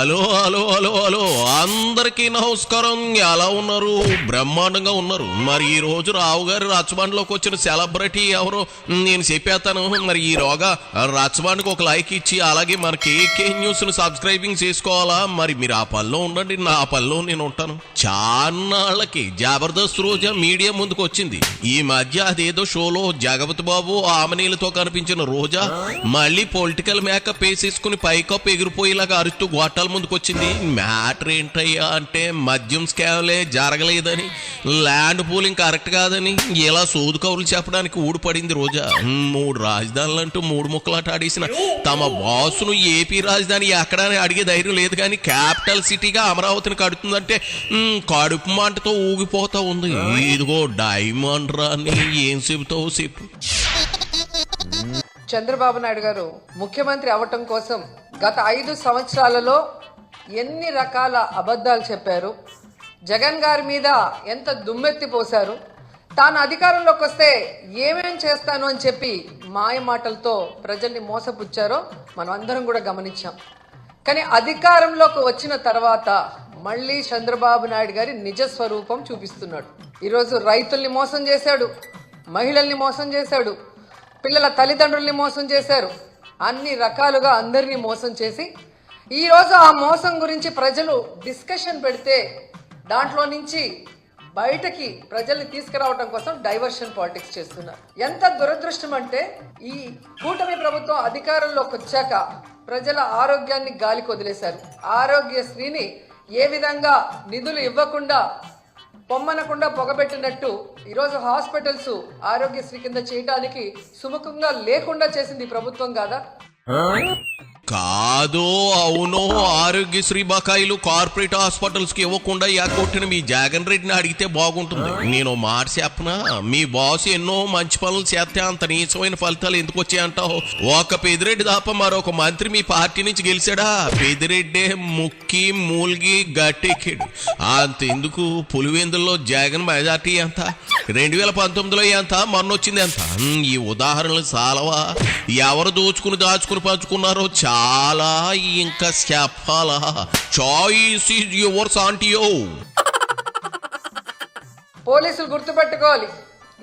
Hello hello hello hello అందరికీ నమస్కారం. ఎలా ఉన్నారు? బ్రహ్మాండంగా ఉన్నారు. మరి ఈ రోజు రావు గారి రచ్చబండలోకి వచ్చిన సెలబ్రిటీ ఎవరో నేను చెప్పేస్తాను. మరి ఈ రోగా రచ్చబండకు ఒక లైక్ ఇచ్చి అలాగే మన కేకే న్యూస్ ను సబ్స్క్రైబింగ్ చేసుకోవాలా. మరి మీరు ఆ పనిలో ఉండండి, నా పనిలో నేను ఉంటాను. చాన్నాళ్ళకి జబర్దస్త్ రోజా మీడియా ముందుకు వచ్చింది. ఈ మధ్య అదేదో షోలో జగపతి బాబు ఆమనీలతో కనిపించిన రోజా మళ్ళీ పొలిటికల్ మేకప్ వేసేసుకుని పైకప్పు ఎగిరిపోయేలాగా అరుస్తూ గోటాల ముందుకు వచ్చింది. మ్యాటర్ ఏంటయ్యా అంటే మద్యం స్కామ్లే జరగలేదని, ల్యాండ్ పూలింగ్ కరెక్ట్ కాదని ఇలా సోదు కౌరులు చెప్పడానికి ఊడిపడింది రోజా. 3 రాజధానులు అంటూ 3 ముక్కలాట ఆడేసిన తమ బాసును ఏపీ రాజధాని ఎక్కడని అడిగే ధైర్యం లేదు. కానీ క్యాపిటల్ సిటీగా అమరావతిని కడుతుందంటే కడుపు మంటతో ఊగిపోతా ఉంది. ఇదిగో డైమండ్ రాని ఏం చెబుతావు చెప్పు. చంద్రబాబు నాయుడు గారు ముఖ్యమంత్రి అవటం కోసం గత 5 సంవత్సరాలలో ఎన్ని రకాల అబద్ధాలు చెప్పారు, జగన్ గారి మీద ఎంత దుమ్మెత్తి పోశారు, తాను అధికారంలోకి వస్తే ఏమేం చేస్తాను అని చెప్పి మాయ మాటలతో ప్రజల్ని మోసపుచ్చారో మనం అందరం కూడా గమనించాం. కానీ అధికారంలోకి వచ్చిన తర్వాత మళ్ళీ చంద్రబాబు నాయుడు గారి నిజ స్వరూపం చూపిస్తున్నాడు. ఈరోజు రైతుల్ని మోసం చేశాడు, మహిళల్ని మోసం చేశాడు, పిల్లల తల్లిదండ్రుల్ని మోసం చేశారు. అన్ని రకాలుగా అందరినీ మోసం చేసి ఈరోజు ఆ మోసం గురించి ప్రజలు డిస్కషన్ పెడితే దాంట్లో నుంచి బయటకి ప్రజల్ని తీసుకురావడం కోసం డైవర్షన్ పాలిటిక్స్ చేస్తున్నారు. ఎంత దురదృష్టం అంటే ఈ కూటమి ప్రభుత్వం అధికారంలోకి వచ్చాక ప్రజల ఆరోగ్యాన్ని గాలికి వదిలేశారు. ఆరోగ్యశ్రీని ఏ విధంగా నిధులు ఇవ్వకుండా పొమ్మనకుండా పొగబెట్టినట్టు ఈరోజు హాస్పిటల్స్ ఆరోగ్యశ్రీ కింద చేయడానికి సుముఖంగా లేకుండా చేసింది ప్రభుత్వం కాదా? కాదో అవునో ఆరోగ్యశ్రీ బకాయిలు కార్పొరేట్ హాస్పిటల్స్ కి ఇవ్వకుండా కొట్టిన మీ జగన్ రెడ్డిని అడిగితే బాగుంటుంది. నేను మాట చెప్పనా, మీ బాస్ ఎన్నో మంచి పనులు చేస్తే అంత నీచమైన ఫలితాలు ఎందుకు వచ్చాయంటావు? ఒక పెదిరెడ్డి తప్ప మరొక మంత్రి మీ పార్టీ నుంచి గెలిచాడా? పెదిరెడ్డే ముక్కి మూల్గి గట్టెక్కాడు. అంతెందుకు పులివెందుల్లో జగన్ మెజార్టీ ఎంత? 2019లో ఎంత? మొన్నొచ్చింది ఎంత? ఈ ఉదాహరణలు చాలవా? ఎవరు దాచుకుని పంచుకున్నారో చాలా ఇంకా చెప్పాలా? చాయిస్ ఈజ్ యువర్స్ ఆంటియో. పోలీసులు గుర్తుపెట్టుకోవాలి,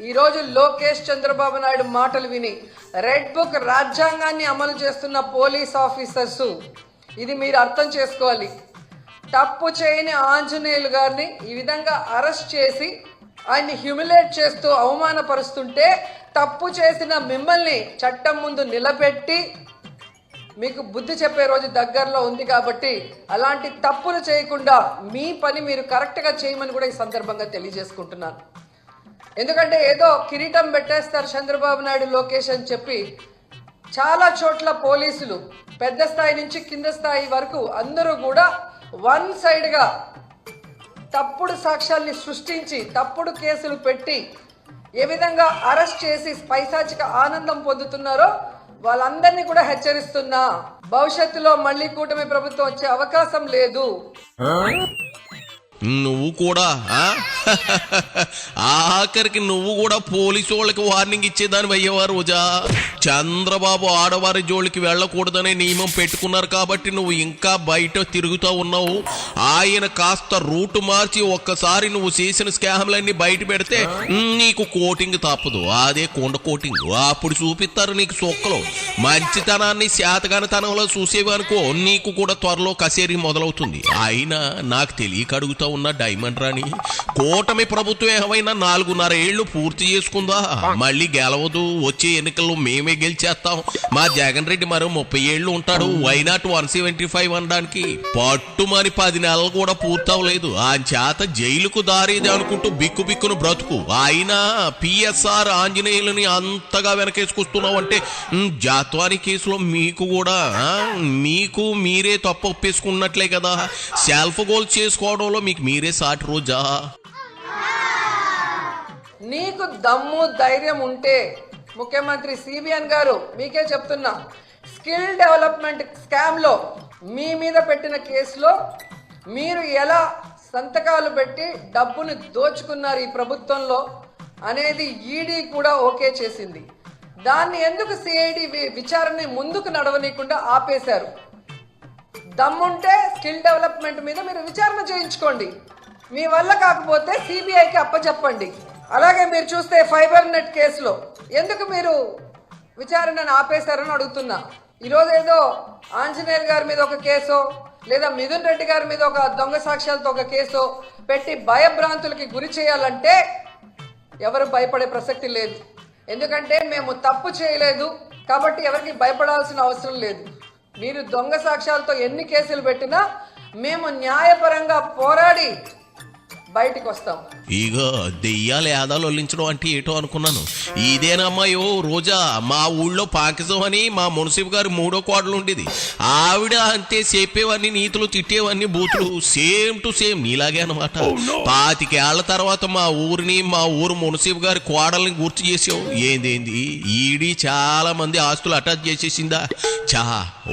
ఈరోజు లోకేష్ చంద్రబాబు నాయుడు మాటలు విని రెడ్ బుక్ రాజ్యాంగాన్ని అమలు చేస్తున్న పోలీస్ ఆఫీసర్స్ ఇది మీరు అర్థం చేసుకోవాలి. తప్పు చేయని ఆంజనేయులు గారిని ఈ విధంగా అరెస్ట్ చేసి ఆయన్ని హ్యూమిలేట్ చేస్తూ అవమానపరుస్తుంటే తప్పు చేసిన మిమ్మల్ని చట్టం ముందు నిలబెట్టి మీకు బుద్ధి చెప్పే రోజు దగ్గరలో ఉంది. కాబట్టి అలాంటి తప్పులు చేయకుండా మీ పని మీరు కరెక్ట్గా చేయమని కూడా ఈ సందర్భంగా తెలియజేసుకుంటున్నాను. ఎందుకంటే ఏదో కిరీటం పెట్టేస్తారు చంద్రబాబు నాయుడు లోకేష్ అని చెప్పి చాలా చోట్ల పోలీసులు పెద్ద స్థాయి నుంచి కింద స్థాయి వరకు అందరూ కూడా వన్ సైడ్గా తప్పుడు సాక్ష్యాల్ని సృష్టించి తప్పుడు కేసులు పెట్టి ఏ విధంగా అరెస్ట్ చేసి పైశాచిక ఆనందం పొందుతున్నారో వాళ్ళందరినీ కూడా హెచ్చరిస్తున్నా, భవిష్యత్తులో మళ్ళీ కూటమి ప్రభుత్వం వచ్చే అవకాశం లేదు. నువ్వు కూడా ఆఖరికి నువ్వు కూడా పోలీసు వాళ్ళకి వార్నింగ్ ఇచ్చేదాని అయ్యేవా రోజా? చంద్రబాబు ఆడవారి జోలికి వెళ్ళకూడదనే నియమం పెట్టుకున్నారు కాబట్టి నువ్వు ఇంకా బయట తిరుగుతూ ఉన్నావు. ఆయన కాస్త రూట్ మార్చి ఒక్కసారి నువ్వు చేసిన స్కామ్లన్నీ బయట పెడితే నీకు కోటింగ్ తప్పదు. అదే కొండ కోటింగ్. అప్పుడు చూపిస్తారు నీకు సొక్కలు. మంచితనాన్ని శాతగానితనంలో చూసేవనుకో నీకు కూడా త్వరలో కసేరీ మొదలవుతుంది. అయినా నాకు తెలియక అడుగుతా ఉన్న డైమండ్ రాణి, కూటమి ప్రభుత్వం ఏమైనా 4.5 ఏళ్లు పూర్తి చేసుకుందా? మళ్ళీ గెలవదు. వచ్చే ఎన్నికల్లో మేమే గెలిచేస్తాం. మా జగన్ రెడ్డి మరో 30 ఏళ్లు ఉంటాడు. వైనాట్ 175 అనడానికి పట్టుమని 10 నెలలు కూడా పూర్తవలేదు. ఆ చేత జైలుకు దారేది అనుకుంటూ బిక్కును బ్రతుకు. అయినా పిఎస్ఆర్ ఆంజనేయులని అంతగా వెనకేసుకొస్తున్నావు అంటే జాత్వాని కేసులో మీకు మీరే తప్పు ఒప్పేసుకున్నట్లే కదా. సెల్ఫ్ గోల్ చేసుకోవడంలో మీకు మీరే సాటి రోజా. నీకు దమ్ము ధైర్యం ఉంటే ముఖ్యమంత్రి సిబిఎన్ గారు మీకే చెప్తున్నా, స్కిల్ డెవలప్మెంట్ స్కామ్ లో మీ మీద పెట్టిన కేసులో మీరు ఎలా సంతకాలు పెట్టి డబ్బును దోచుకున్నారు ఈ ప్రభుత్వంలో అనేది ఈడీ కూడా ఓకే చేసింది. దాన్ని ఎందుకు సిఐడి విచారణ ముందుకు నడవనీయకుండా ఆపేశారు? దమ్ముంటే స్కిల్ డెవలప్మెంట్ మీద మీరు విచారణ చేయించుకోండి. మీ వల్ల కాకపోతే సిబిఐకి అప్పచెప్పండి. అలాగే మీరు చూస్తే ఫైబర్ నెట్ కేసులో ఎందుకు మీరు విచారణను ఆపేశారని అడుగుతున్నా. ఈరోజు ఏదో ఆంజనేయులు గారి మీద ఒక కేసో లేదా మిథున్ రెడ్డి గారి మీద ఒక దొంగ సాక్ష్యాలతో ఒక కేసో పెట్టి భయభ్రాంతులకి గురి చేయాలంటే ఎవరు భయపడే ప్రసక్తి లేదు. ఎందుకంటే మేము తప్పు చేయలేదు కాబట్టి ఎవరికి భయపడాల్సిన అవసరం లేదు. మీరు దొంగ సాక్ష్యాలతో ఎన్ని కేసులు పెట్టినా మేము న్యాయపరంగా పోరాడి బయటికి వస్తాం. ఇక దెయ్యాలు ఏదాలు వల్లించడం అంటే ఏటో అనుకున్నాను. ఇదేనమ్మాయో రోజా మా ఊళ్ళో పాకిజం అని మా మున్సిపల్ గారు 3వ కోడలు ఉండేది. ఆవిడ అంతే చెప్పేవన్నీ నీతులు తిట్టేవన్నీ బూతులు సేమ్ టు సేమ్ నీలాగే అనమాట. 25 ఏళ్ల తర్వాత మా ఊరిని మా ఊరు మున్సిపల్ గారి కోడల్ని గుర్తు చేసావు. ఏందేంది ఈడి చాలా మంది ఆస్తులు అటాచ్ చేసేసిందా?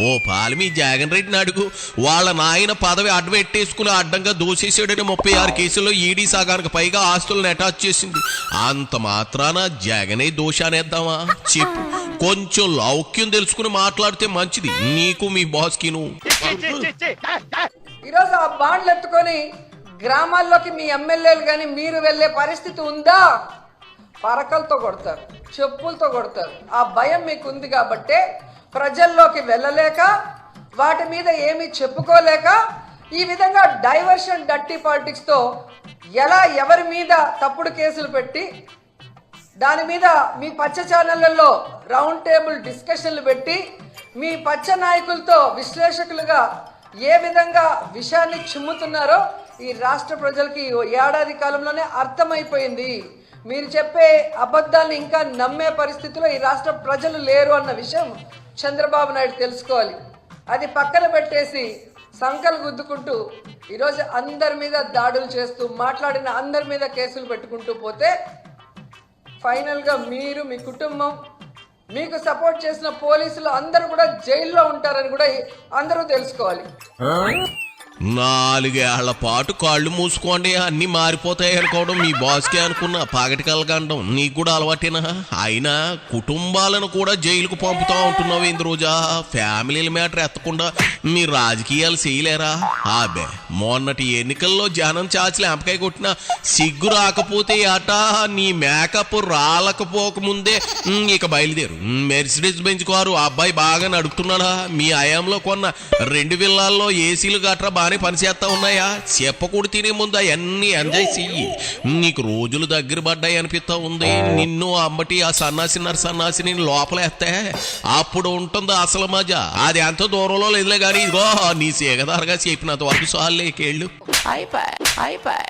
ఓ పాలమి జగన్ రెడ్డిని అడుగు. వాళ్ళ నాయన పదవి అడ్డపెట్టేసుకుని అడ్డంగా దోసేసాడని 36 కేసుల్లో ఈడీ సగానికి పైగా ఆస్తులను అటాచ్ చేసింది. అంత మాత్రాన జగనే దోషానేద్దామా చెప్పు? కొంచెం లౌక్యం తెలుసుకుని మాట్లాడితే మంచిది నీకు మీ బాస్కి. నువ్వు ఈరోజు ఆ బాండ్లు ఎత్తుకొని గ్రామాల్లోకి మీ ఎమ్మెల్యేలు కానీ మీరు వెళ్ళే పరిస్థితి ఉందా? పరకలతో కొడతారు, చెప్పులతో కొడతారు. ఆ భయం మీకు ఉంది కాబట్టే ప్రజల్లోకి వెళ్ళలేక వాటి మీద ఏమీ చెప్పుకోలేక ఈ విధంగా డైవర్షన్ డర్టీ పాలిటిక్స్తో ఎలా ఎవరి మీద తప్పుడు కేసులు పెట్టి దాని మీద మీ పచ్చ ఛానళ్లలో రౌండ్ టేబుల్ డిస్కషన్లు పెట్టి మీ పచ్చ నాయకులతో విశ్లేషకులుగా ఏ విధంగా విషయాన్ని చిమ్ముతున్నారో ఈ రాష్ట్ర ప్రజలకి ఏడాది కాలంలోనే అర్థమైపోయింది. మీరు చెప్పే అబద్ధాలను ఇంకా నమ్మే పరిస్థితిలో ఈ రాష్ట్ర ప్రజలు లేరు అన్న విషయం చంద్రబాబు నాయుడు తెలుసుకోవాలి. అది పక్కన పెట్టేసి సంకలు గుద్దుకుంటూ ఈరోజు అందరి మీద దాడులు చేస్తూ మాట్లాడిన అందరి మీద కేసులు పెట్టుకుంటూ పోతే ఫైనల్గా మీరు, మీ కుటుంబం, మీకు సపోర్ట్ చేసిన పోలీసులు అందరూ కూడా జైల్లో ఉంటారని కూడా అందరూ తెలుసుకోవాలి. 4 ఏళ్ల పాటు కాళ్ళు మూసుకోండి అన్ని మారిపోతాయి అనుకోవడం మీ బాస్కే అనుకున్నా. పాగటి కలగండం నీకు కూడా అలవాటేనా? అయినా కుటుంబాలను కూడా జైలుకు పంపుతా ఉంటున్నావు ఏంది రోజా? ఫ్యామిలీల మ్యాటర్ ఎత్తకుండా మీ రాజకీయాలు చేయలేరా? అబ్బే మొన్నటి ఎన్నికల్లో జనం చాచి లేంపకాయ కొట్టిన సిగ్గు రాకపోతే అట నీ మేకప్ రాలకపోకముందే ఇక బయలుదేరు. మెర్సిడీస్ బెంచ్ కారు అబ్బాయి బాగా నడుపుతున్నాడా? మీ హయాంలో కొన్న 2 విల్లాల్లో ఏసీలు గట్రా బాగానే పనిచేస్తా ఉన్నాయా? చెప్పకూడదు తినే ముందు అవన్నీ ఎంజాయ్ చెయ్యి. నీకు రోజులు దగ్గర పడ్డాయి అనిపిస్తా ఉంది. నిన్ను అమ్మటి ఆ సన్నాసిని లోపలేస్తే అప్పుడు ఉంటుంది అసలు మజా. అది ఎంత దూరంలో లేదులే కానీ ఇదిగో నీ సేగదారుగా చెప్పినంత వరకు సార్లే కేళ్ళు అయిపోయి